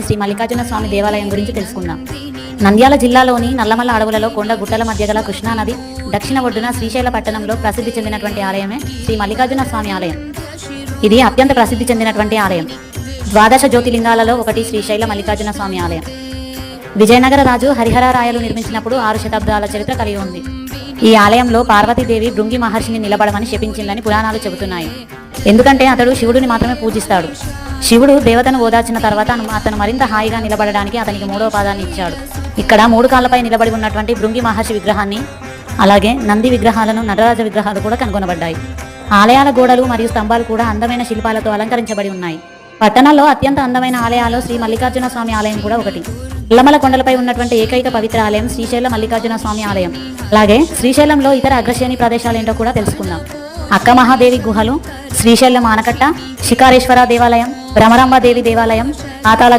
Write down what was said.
శ్రీ మల్లికార్జున స్వామి దేవాలయం గురించి తెలుసుకుందాం. నంద్యాల జిల్లాలోని నల్లమల్ల అడవులలో కొండ గుట్టల మధ్య గల కృష్ణానది దక్షిణ ఒడ్డున శ్రీశైల పట్టణంలో ప్రసిద్ధి చెందినటువంటి ఆలయమే శ్రీ మల్లికార్జున స్వామి ఆలయం. ఇది అత్యంత ప్రసిద్ధి చెందినటువంటి ఆలయం. ద్వాదశ జ్యోతిలింగాలలో ఒకటి శ్రీశైల మల్లికార్జున స్వామి ఆలయం. విజయనగర రాజు హరిహరరాయలు నిర్మించినప్పుడు 6 శతాబ్దాల చరిత్ర కలిగి ఉంది. ఈ ఆలయంలో పార్వతీదేవి భృంగి మహర్షిని నిలబడమని శపించిందని పురాణాలు చెబుతున్నాయి. ఎందుకంటే అతడు శివుడిని మాత్రమే పూజిస్తాడు. శివుడు దేవతను ఓదార్చిన తర్వాత అతను మరింత హాయిగా నిలబడడానికి అతనికి 3వ పాదాన్ని ఇచ్చాడు. ఇక్కడ 3 కాళ్లపై నిలబడి ఉన్నటువంటి భృంగి మహర్షి విగ్రహాన్ని, అలాగే నంది విగ్రహాలను, నటరాజ విగ్రహాలు కూడా కనుగొనబడ్డాయి. ఆలయాల గోడలు మరియు స్తంభాలు కూడా అందమైన శిల్పాలతో అలంకరించబడి ఉన్నాయి. పట్టణంలో అత్యంత అందమైన ఆలయాల్లో శ్రీ మల్లికార్జున స్వామి ఆలయం కూడా ఒకటి. నల్లమల కొండలపై ఉన్నటువంటి ఏకైక పవిత్ర ఆలయం శ్రీశైల మల్లికార్జున స్వామి ఆలయం. అలాగే శ్రీశైలంలో ఇతర అగ్రశ్రేణి ప్రదేశాలు ఏంటో కూడా తెలుసుకుందాం. అక్క మహాదేవి గుహలు, శ్రీశైలం ఆనకట్ట, శికారేశ్వర దేవాలయం, భ్రమరాంబ దేవి దేవాలయం, పాతాళ